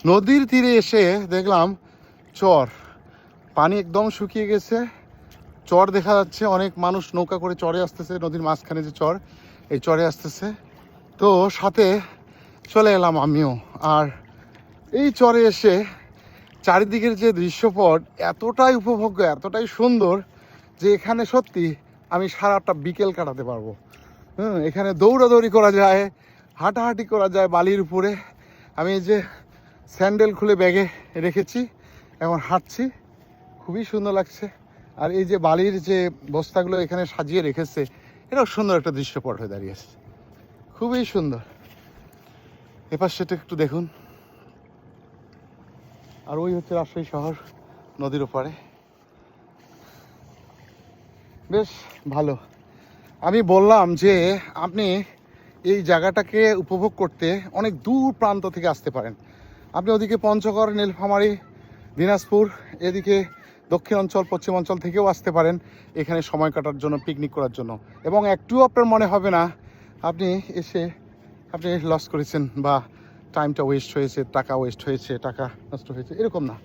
নদীর তীরে এসে দেখলাম চর, পানি একদম শুকিয়ে গেছে, চর দেখা যাচ্ছে, অনেক মানুষ নৌকা করে চরে আসতেছে, নদীর মাঝখানে যে চর, এই চরে আসতেছে। তো সাথে চলে এলাম আমিও। আর এই চরে এসে চারিদিকের যে দৃশ্যপট এতটাই উপভোগ্য, এতটাই সুন্দর যে এখানে সত্যি আমি সারাটা বিকেল কাটাতে পারবো। এখানে দৌড়াদৌড়ি করা যায়, হাঁটাহাঁটি করা যায় বালির উপরে। আমি এই যে স্যান্ডেল খুলে ব্যাগে রেখেছি, এখন হাঁটছি, খুবই সুন্দর লাগছে। আর এই যে বালির যে বস্তাগুলো এখানে সাজিয়ে রেখেছে, এটাও সুন্দর একটা দৃশ্যপট হয়ে দাঁড়িয়েছে, খুবই সুন্দর। এপাশ সেটা একটু দেখুন। আর ওই হচ্ছে রাজশাহী শহর নদীর ওপারে, বেশ ভালো। আমি বললাম যে আপনি এই জায়গাটাকে উপভোগ করতে অনেক দূর প্রান্ত থেকে আসতে পারেন। আপনি ওদিকে পঞ্চগড়, নীলফামারী, দিনাজপুর, এদিকে দক্ষিণ অঞ্চল, পশ্চিম অঞ্চল থেকেও আসতে পারেন এখানে সময় কাটার জন্য, পিকনিক করার জন্য। এবং একটুও আপনার মনে হবে না আপনি এসে আপনি লস করেছেন বা টাইমটা ওয়েস্ট হয়েছে, টাকা ওয়েস্ট হয়েছে, টাকা নষ্ট হয়েছে, এরকম না।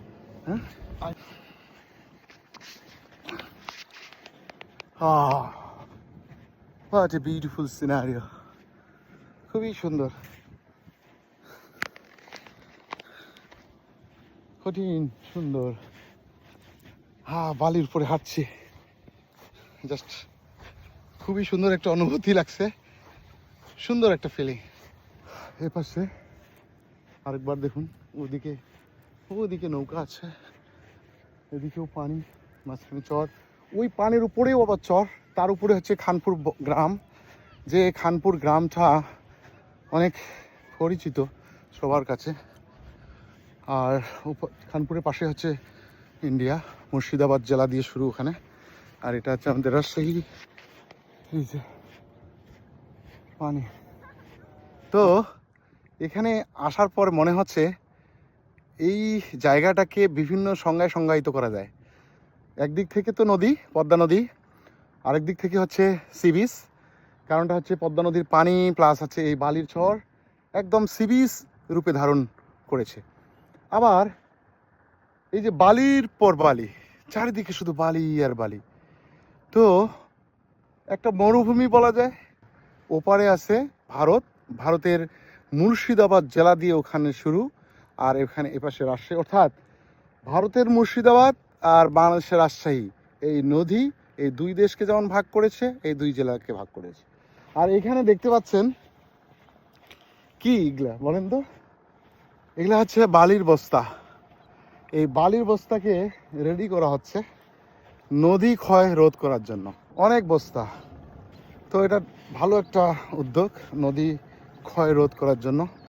হ্যাঁ, what a beautiful scenario, খুবই সুন্দর, কঠিন সুন্দর। বালির উপরে হাঁটছি, জাস্ট খুবই সুন্দর একটা অনুভূতি লাগছে, সুন্দর একটা ফিলিং। এ পাশে আরেকবার দেখুন, ওদিকে ওদিকে নৌকা আছে, এদিকেও পানি, মাঝখানে চর, ওই পানির উপরেও আবার চর, তার উপরে হচ্ছে খানপুর গ্রাম। যে খানপুর গ্রামটা অনেক পরিচিত সবার কাছে। আর খানপুরের পাশে হচ্ছে ইন্ডিয়া, মুর্শিদাবাদ জেলা দিয়ে শুরু ওখানে। আর এটা হচ্ছে আমাদের রাজশাহী। এই যে পানি, তো এখানে আসার পর মনে হচ্ছে এই জায়গাটাকে বিভিন্ন সংজ্ঞায় সংজ্ঞায়িত করা যায়। একদিক থেকে তো নদী, পদ্মা নদী, আরেক দিক থেকে হচ্ছে সি বিচ। কারণটা হচ্ছে পদ্মা নদীর পানি প্লাস হচ্ছে এই বালির চর একদম সি বিচ রূপে ধারণ করেছে। আবার এই যে বালির পর বালি, চারিদিকে শুধু বালি আর বালি, তো একটা মরুভূমি বলা যায়। ওপারে আছে ভারত, ভারতের মুর্শিদাবাদ জেলা দিয়ে ওখানে শুরু, আর এখানে এপাশে রাজশাহী, অর্থাৎ ভারতের মুর্শিদাবাদ আর বাংলাদেশের রাজশাহী, এই নদী এই দুই দেশকে যেমন ভাগ করেছে, এই দুই জেলাকে ভাগ করেছে। আর এখানে দেখতে পাচ্ছেন কি এগুলা বলেন তো? এগুলা হচ্ছে বালির বস্তা। এই বালির বস্তাকে রেডি করা হচ্ছে নদী ক্ষয় রোধ করার জন্য, অনেক বস্তা। তো এটা ভালো একটা উদ্যোগ নদী ক্ষয় রোধ করার জন্য।